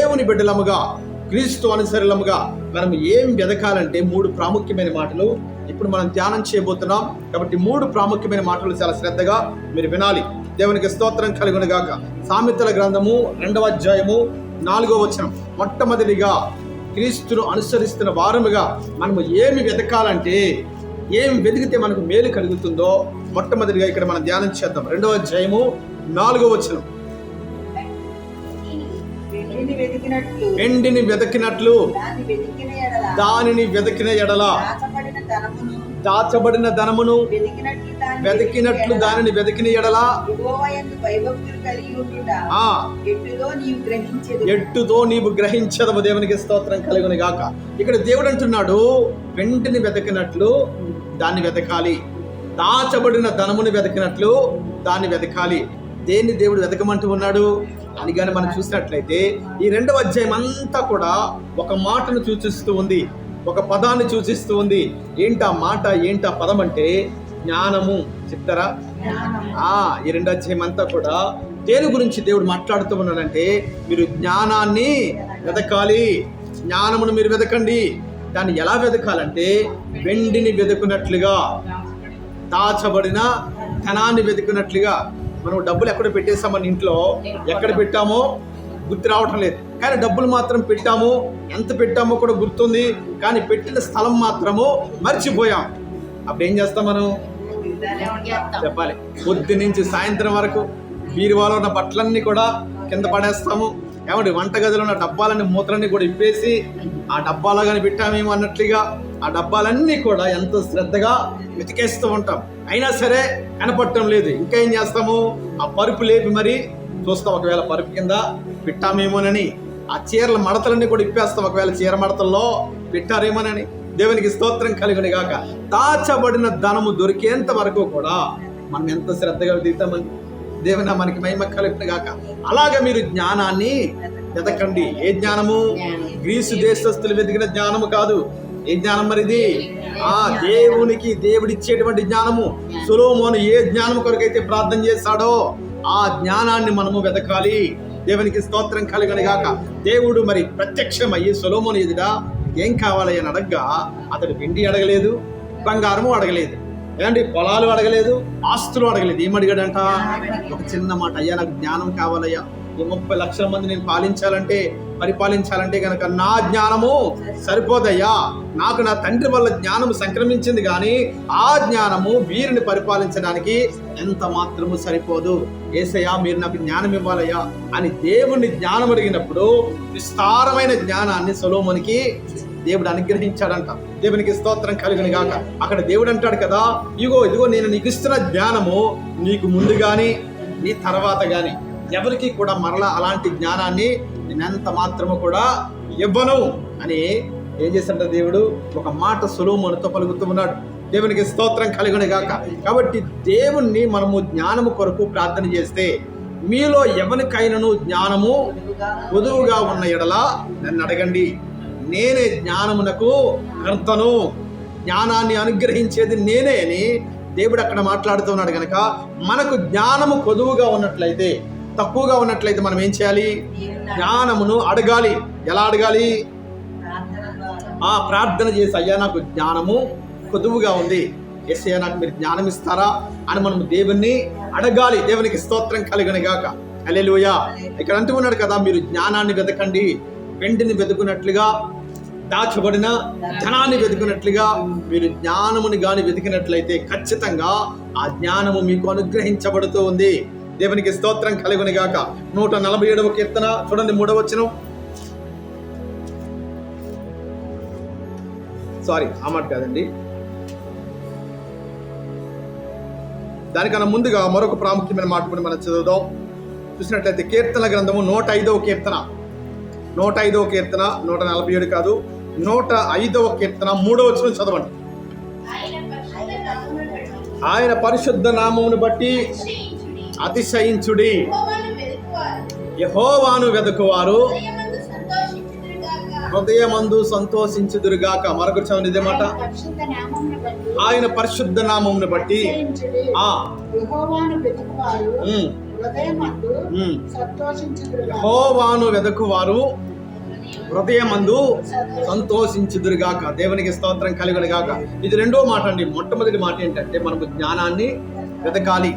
దేవుని బిడ్డలముగా, క్రీస్తు అనుసరులముగా మనం ఏం వెదకాలంటే 3 ప్రాముఖ్యమైన మాటలు ఇప్పుడు మనం ధ్యానం చేయబోతున్నాం. కాబట్టి 3 ప్రాముఖ్యమైన మాటలు చాలా శ్రద్ధగా మీరు వినాలి. దేవునికి స్తోత్రం కలుగును గాక. సామెతల గ్రంథము 2వ అధ్యాయము 4వ వచనం. మొట్టమొదటిగా క్రీస్తును అనుసరిస్తున్న వారముగా మనము ఏమి వెతకాలంటే, ఏమి వెతికితే మనకు మేలు కలుగుతుందో మొట్టమొదటిగా ఇక్కడ మనం ధ్యానం చేద్దాం. 2వ అధ్యాయము 4వ వచనం. వెండిని వెతికినట్లు దానిని వెతికిన ఎడల, దాచబడిన ధనమును వెతికినట్లు దానిని వెతికిన ఎడల ఎట్టుతో నీవు గ్రహించదవు. దేవునికి స్తోత్రం కలుగును గాక. ఇక్కడ దేవుడు అంటున్నాడు, వెండిని వెతికినట్లు దాన్ని వెతకాలి, దాచబడిన ధనమును వెతికినట్లు దాన్ని వెతకాలి. దేన్ని దేవుడు వెతకమంటూ ఉన్నాడు అని కానీ మనం చూసినట్లయితే ఈ 2వ అధ్యాయం అంతా కూడా ఒక మాటను సూచిస్తూ ఉంది, ఒక పదాన్ని సూచిస్తూ ఉంది. ఏంటా మాట, ఏంటా పదం అంటే జ్ఞానము. చెప్తారా? ఈ 2వ అధ్యాయం అంతా కూడా దేని గురించి దేవుడు మాట్లాడుతూ ఉన్నాడంటే, మీరు జ్ఞానాన్ని వెతకాలి, జ్ఞానమును మీరు వెతకండి. దాన్ని ఎలా వెతకాలంటే, వెండిని వెతుకున్నట్లుగా, దాచబడిన ధనాన్ని వెతుకున్నట్లుగా. మనం డబ్బులు ఎక్కడ పెట్టేసాం, మన ఇంట్లో ఎక్కడ పెట్టామో గుర్తు రావటం లేదు, కానీ డబ్బులు మాత్రం పెట్టాము. ఎంత పెట్టామో కూడా గుర్తుంది, కానీ పెట్టిన స్థలం మాత్రము మర్చిపోయాం. అప్పుడు ఏం చేస్తాం మనం? చెప్పాలి. పొద్దు నుంచి సాయంత్రం వరకు బీరువాలో ఉన్న బట్టలన్నీ కూడా కింద పడేస్తాము. ఏమంటే వంటగదిలో ఉన్న డబ్బాలన్నీ, మూతలన్నీ కూడా ఇప్పేసి ఆ డబ్బాలో కానీ పెట్టామేమో అన్నట్లుగా ఆ డబ్బాలన్నీ కూడా ఎంతో శ్రద్ధగా వెతికేస్తూ ఉంటాం. అయినా సరే కనపడటం లేదు. ఇంకా ఏం చేస్తాము? ఆ పరుపు లేపి మరి చూస్తాం, ఒకవేళ పరుపు కింద పెట్టామేమోనని. ఆ చీరల మడతలన్నీ కూడా ఇప్పేస్తాం, ఒకవేళ చీర మడతల్లో పెట్టారేమోనని. దేవునికి స్తోత్రం కలుగును గాక. దాచబడిన ధనము దొరికేంత వరకు కూడా మనం ఎంత శ్రద్ధగా వెతుకుతామని. దేవుని మనకి మహిమ కలుగును గాక. అలాగే మీరు జ్ఞానాన్ని వెతకండి. ఏ జ్ఞానము? గ్రీసు దేశస్తులు వెతికిన జ్ఞానము కాదు. ఏ జ్ఞానం మరిది? దేవునికి దేవుడిచ్చేటువంటి జ్ఞానము. సొలొమోను ఏ జ్ఞానం కొరకైతే ప్రార్థన చేశాడో ఆ జ్ఞానాన్ని మనము వెతకాలి. దేవునికి స్తోత్రం కలుగును గాక. దేవుడు మరి ప్రత్యక్షమయ్యి సొలొమోను ఎదుట ఏం కావాలి అని అడగ్గా, అతడు వెండి అడగలేదు, బంగారము అడగలేదు, ఏమండి పొలాలు అడగలేదు, ఆస్తులు అడగలేదు. ఏమడిగాడంట? ఒక చిన్న మాట, అయ్యా నాకు జ్ఞానం కావాలయ్యా, ఈ 30 లక్షల మంది నేను పరిపాలించాలంటే కనుక నా జ్ఞానము సరిపోదయ్యా. నాకు నా తండ్రి వల్ల జ్ఞానము సంక్రమించింది, కానీ ఆ జ్ఞానము వీరిని పరిపాలించడానికి ఎంత మాత్రము సరిపోదు. యేసయ్యా మీరు నాకు జ్ఞానం ఇవ్వాలయ్యా అని దేవుణ్ణి జ్ఞానం అడిగినప్పుడు విస్తారమైన జ్ఞానాన్ని సొలొమోనుకి దేవుడు అనుగ్రహించాడంట. దేవునికి స్తోత్రం కలుగును గాక. అక్కడ దేవుడు అంటాడు కదా, ఇదిగో నేను నీకు ఇస్తున్న జ్ఞానము నీకు ముందు గాని నీ తర్వాత గాని ఎవరికి కూడా మరలా అలాంటి జ్ఞానాన్ని నేనెంత మాత్రము కూడా ఇవ్వను అని ఏం చేశాడంట దేవుడు? ఒక మాట సొలొమోనుతో పలుకుతూ ఉన్నాడు. దేవునికి స్తోత్రం కలుగును గాక. కాబట్టి దేవుణ్ణి మనము జ్ఞానము కొరకు ప్రార్థన చేస్తే, మీలో ఎవరికైనాను జ్ఞానము పొదువుగా ఉన్న ఎడల నన్ను అడగండి, నేనే జ్ఞానమునకు కర్తను, జ్ఞానాన్ని అనుగ్రహించేది నేనే అని దేవుడు అక్కడ మాట్లాడుతున్నాడు. కనుక మనకు జ్ఞానము కొదువుగా ఉన్నట్లయితే, తక్కువగా ఉన్నట్లయితే మనం ఏం చేయాలి? జ్ఞానమును అడగాలి. ఎలా అడగాలి? ప్రార్థన చేసి, అయ్యా నాకు జ్ఞానము కొదువుగా ఉంది, యేసయ్యా నాకు మీరు జ్ఞానం ఇస్తారా అని మనం దేవుణ్ణి అడగాలి. దేవునికి స్తోత్రం కలుగును గాక. హల్లెలూయా. ఇక్కడ అంటూ ఉన్నాడు కదా, మీరు జ్ఞానాన్ని వెతకండి, వెండిని వెతుకున్నట్లుగా, దాచబడిన ధనాన్ని వెతుకున్నట్లుగా మీరు జ్ఞానముని గాని వెతికినట్లయితే ఖచ్చితంగా ఆ జ్ఞానము మీకు అనుగ్రహించబడుతూ ఉంది. దేవునికి స్తోత్రం కలుగును గాక. 147వ కీర్తన చూడండి, 3వ వచనం. సారీ, ఆ మాట కాదండి, దానికన్నా ముందుగా మరొక ప్రాముఖ్యమైన మాట కూడా మనం చదువుదాం. చూసినట్లయితే కీర్తన గ్రంథము 105వ కీర్తన, 105వ కీర్తన, 147 కాదు, 105వ కీర్తన 3వ వచనం చదవండి. ఆయన పరిశుద్ధ నామమును బట్టి అతిశయించుడి, యెహోవాను వెదకువారు హృదయమందు సంతోషించుదురుగాక. మరొకటి చదవండి ఇదే మాట. ఆయన పరిశుద్ధ నామమును బట్టి యెహోవాను వెదకువారు హృదయమందు సంతోషించుదురుగాక. దేవునికి స్తోత్రం కలుగునుగాక. ఇది రెండో మాట అండి. మొట్టమొదటి మాట ఏంటంటే మనము జ్ఞానాన్ని వెతకాలి.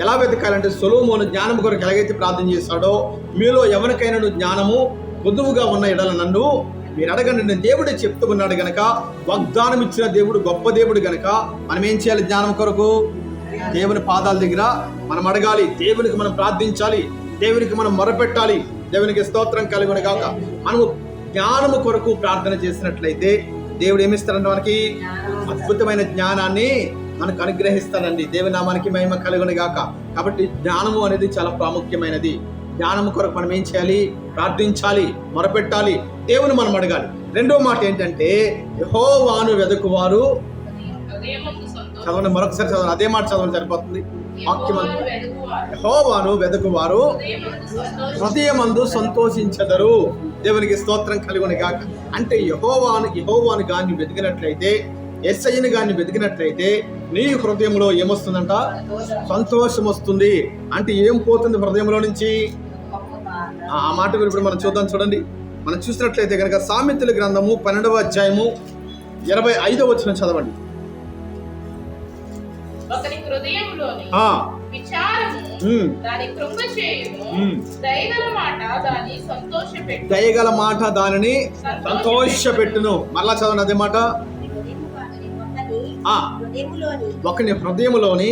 ఎలా వెతకాలంటే సొలొమోను జ్ఞానం కొరకు ఎలాగైతే ప్రార్థన చేశాడో, మీలో ఎవరికైనా జ్ఞానము కొద్దువుగా ఉన్న ఎడల నన్ను మీరు అడగండి, నేను దేవుడే చెప్తూ ఉన్నాడు గనక, వాగ్దానం ఇచ్చిన దేవుడు గొప్ప దేవుడు గనక మనం ఏం చేయాలి? జ్ఞానం కొరకు దేవుని పాదాల దగ్గర మనం అడగాలి, దేవునికి మనం ప్రార్థించాలి, దేవునికి మనం మొరపెట్టాలి. దేవునికి స్తోత్రం కలుగునుగాక. మనము జ్ఞానము కొరకు ప్రార్థన చేసినట్లయితే దేవుడు ఏమిస్తాడంటే మనకి అద్భుతమైన జ్ఞానాన్ని మనకు అనుగ్రహిస్తాడండి. దేవుని నామానికి మహిమ కలుగునుగాక. కాబట్టి జ్ఞానము అనేది చాలా ప్రాముఖ్యమైనది. జ్ఞానము కొరకు మనం ఏం చేయాలి? ప్రార్థించాలి, మొరపెట్టాలి, దేవుని మనం అడగాలి. రెండో మాట ఏంటంటే యెహోవాను వెదకువారు. చదవండి, మరొకసారి చదవండి. అదే మాట చదవండి సరిపోతుంది. వాక్యం యెహోవాను వెదకువారు హృదయమందు సంతోషించెదరు. దేవునికి స్తోత్రం కలుగునుగాక. అంటే యెహోవాను గాని వెతికినట్లయితే, యేసయ్యను గాని వెతికినట్లయితే నీ హృదయంలో ఏమొస్తుందంట? సంతోషం వస్తుంది. అంటే ఏం పోతుంది హృదయంలో నుంచి? ఆ మాట ఇప్పుడు మనం చూద్దాం. చూడండి, మనం చూసినట్లయితే కనుక సామెతల గ్రంథము 12వ అధ్యాయము 25వ వచనం చదవండి. దయగల మాట దానిని సంతోషపెట్టును. మరలా చదవండి అదే మాట. ఒకని హృదయములోని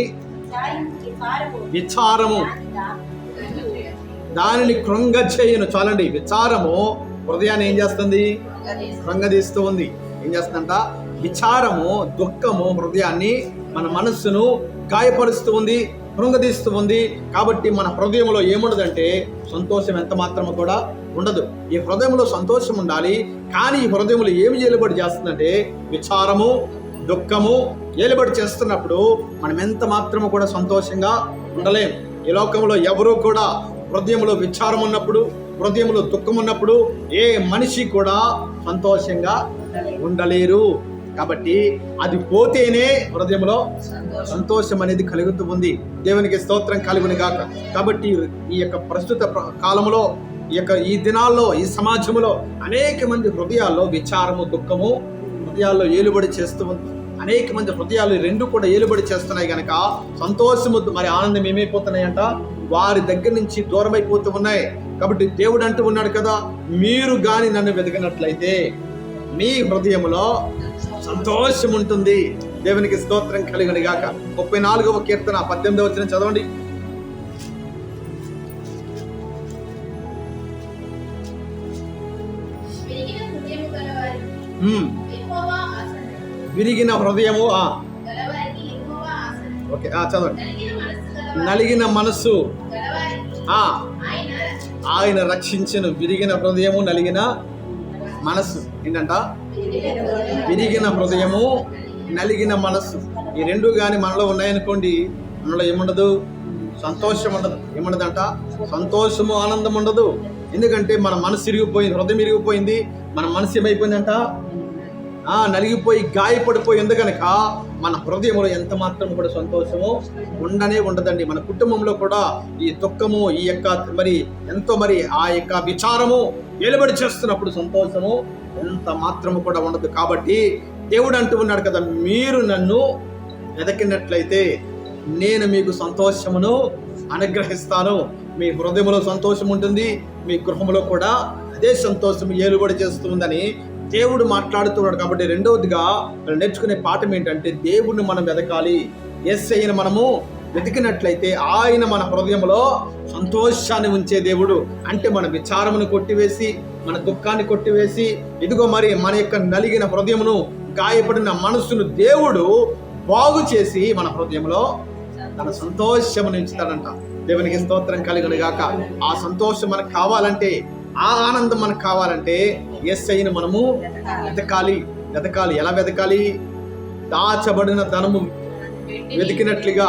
విచారము దానిని కృంగచేయును. చాలండి, విచారము హృదయాన్ని ఏం చేస్తుంది? కృంగదీస్తూ ఉంది. ఏం చేస్తుందంట? విచారము, దుఃఖము హృదయాన్ని, మన మనస్సును గాయపరుస్తూ ఉంది, కృంగదీస్తూ ఉంది. కాబట్టి మన హృదయంలో ఏముండదంటే సంతోషం ఎంత మాత్రము కూడా ఉండదు. ఈ హృదయంలో సంతోషం ఉండాలి. కానీ ఈ హృదయంలో ఏమి ఏలుబడి చేస్తుందంటే విచారము, దుఃఖము ఏలుబడి చేస్తున్నప్పుడు మనం ఎంత మాత్రము కూడా సంతోషంగా ఉండలేం. ఈ లోకంలో ఎవరూ కూడా హృదయంలో విచారం ఉన్నప్పుడు, హృదయంలో దుఃఖం ఉన్నప్పుడు ఏ మనిషి కూడా సంతోషంగా ఉండలేరు. కాబట్టి అది పోతేనే హృదయంలో సంతోషం అనేది కలుగుతూ ఉంది. దేవునికి స్తోత్రం కలుగునుగాక. కాబట్టి ఈ యొక్క ప్రస్తుత కాలంలో, ఈ దినాల్లో, ఈ సమాజంలో అనేక మంది హృదయాల్లో విచారము, దుఃఖము హృదయాల్లో ఏలుబడి చేస్తూ ఉంది. అనేక మంది హృదయాలు రెండు కూడా ఏలుబడి చేస్తున్నాయి కనుక సంతోషము మరి ఆనందం ఏమైపోతున్నాయంట? వారి దగ్గర నుంచి దూరం అయిపోతూ ఉన్నాయి. కాబట్టి దేవుడు అంటూ ఉన్నాడు కదా, మీరు గాని నన్ను వెతికినట్లయితే మీ హృదయంలో సంతోషం ఉంటుంది. దేవునికి స్తోత్రం కలుగునుగాక. 34వ కీర్తన 18వ వచనం చదవండి. విరిగిన హృదయము ఓకే చదవండి. నలిగిన మనస్సు ఆయన రక్షించెను. విరిగిన హృదయము, నలిగిన మనస్సు ఏంటంట? విరిగిన హృదయము, నలిగిన మనస్సు. ఈ రెండు కానీ మనలో ఉన్నాయనుకోండి, మనలో ఏముండదు? సంతోషం ఉండదు. ఏముండదంట? సంతోషము, ఆనందం ఉండదు. ఎందుకంటే మన మనసు ఇరిగిపోయింది, హృదయం ఇరిగిపోయింది. మన మనసు ఏమైపోయిందంట? నలిగిపోయి గాయపడిపోయి ఉంది కనుక మన హృదయంలో ఎంత మాత్రం కూడా సంతోషము ఉండనే ఉండదండి. మన కుటుంబంలో కూడా ఈ దుఃఖము, ఈ యొక్క మరి ఎంతో మరి ఆ యొక్క విచారము ఏలుబడి చేస్తున్నప్పుడు సంతోషము ఎంత మాత్రము కూడా ఉండదు. కాబట్టి దేవుడు అంటూ ఉన్నాడు కదా, మీరు నన్ను వెతికినట్లయితే నేను మీకు సంతోషమును అనుగ్రహిస్తాను. మీ హృదయంలో సంతోషం ఉంటుంది, మీ గృహంలో కూడా అదే సంతోషం ఏలుబడి చేస్తుందని దేవుడు మాట్లాడుతున్నాడు. కాబట్టి రెండవదిగా నేర్చుకునే పాఠం ఏంటంటే దేవుడిని మనం వెతకాలి. యేసయ్యను మనము వెతికినట్లయితే ఆయన మన హృదయంలో సంతోషాన్ని ఉంచే దేవుడు. అంటే మన విచారమును కొట్టివేసి, మన దుఃఖాన్ని కొట్టివేసి, ఇదిగో మరి మన యొక్క నలిగిన హృదయమును, గాయపడిన మనస్సును దేవుడు బాగు చేసి మన హృదయంలో తన సంతోషమును ఉంచుతాడంట. దేవునికి స్తోత్రం కలుగునుగాక. ఆ సంతోషం మనకు కావాలంటే, ఆ ఆనందం మనకు కావాలంటే యేసయ్యను మనము వెతకాలి. ఎలా వెతకాలి? దాచబడిన ధనము వెతికినట్లుగా,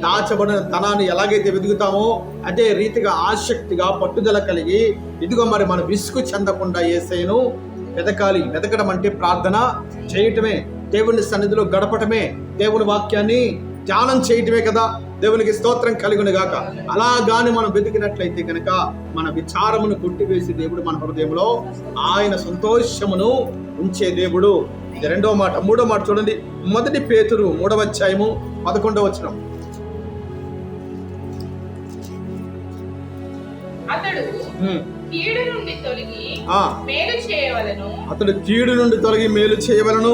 దాచబడిన ధనాన్ని ఎలాగైతే వెతుకుతామో అదే రీతిగా ఆసక్తిగా, పట్టుదల కలిగి, ఇదిగో మరి మనం విసుగు చెందకుండా యేసయ్యను వెతకాలి. వెతకడం అంటే ప్రార్థన చేయటమే, దేవుని సన్నిధిలో గడపటమే, దేవుని వాక్యాన్ని ధ్యానం చేయటమే కదా. దేవునికి స్తోత్రం కలుగును గాక. అలాగాని మనం వెతికినట్లయితే కనుక మన విచారమును కొట్టివేసి దేవుడు మన హృదయంలో ఆయన సంతోషమును ఉంచే దేవుడు. ఇది రెండో మాట. మూడో మాట చూడండి, 1 పేతురు 3వ అధ్యాయము 11వ వచనం. అతడు కీడు నుండి తొలగి మేలు చేయవలెను. అతడు కీడు నుండి తొలగి మేలు చేయవలను.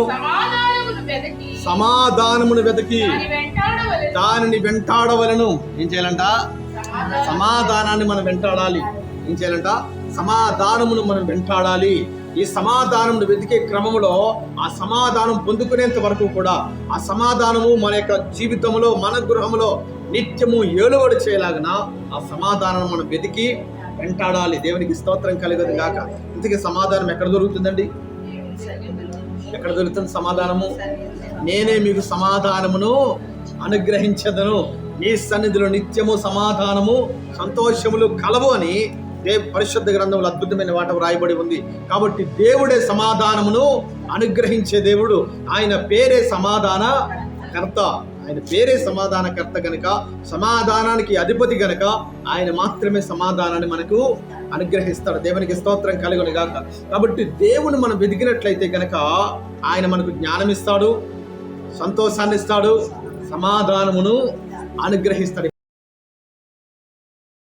సమాధానమును వెతకి దానిని వెంటాడవలను. ఏం చేయాలంట? సమాధానాన్ని మనం వెంటాడాలి. ఏం చేయాలంట? సమాధానమును మనం వెంటాడాలి. ఈ సమాధానమును వెతికే క్రమంలో ఆ సమాధానం పొందుకునేంత వరకు కూడా ఆ సమాధానము మన యొక్క జీవితంలో, మన గృహంలో నిత్యము ఏలుబడి చేయలాగిన ఆ సమాధానం మనం వెతికి వెంటాడాలి. దేవునికి స్తోత్రం కలుగును గాక. ఇంతకీ సమాధానం ఎక్కడ దొరుకుతుందండి? ఎక్కడ దొరుకుతుంది సమాధానము? నేనే మీకు సమాధానమును అనుగ్రహించదను, నీ సన్నిధిలో నిత్యము సమాధానము సంతోషములు కలవు అని పరిశుద్ధ గ్రంథంలో అద్భుతమైన మాట వ్రాయబడి ఉంది. కాబట్టి దేవుడే సమాధానమును అనుగ్రహించే దేవుడు. ఆయన పేరే సమాధాన కర్త. ఆయన పేరే సమాధానకర్త గనుక, సమాధానానికి అధిపతి గనుక ఆయన మాత్రమే సమాధానాన్ని మనకు అనుగ్రహిస్తాడు. దేవునికి స్తోత్రం కలుగును గాక. కాబట్టి దేవుని మనం వెతికినట్లయితే గనక ఆయన మనకు జ్ఞానం ఇస్తాడు, సంతోషాన్ని ఇస్తాడు, సమాధానమును అనుగ్రహిస్తాడు.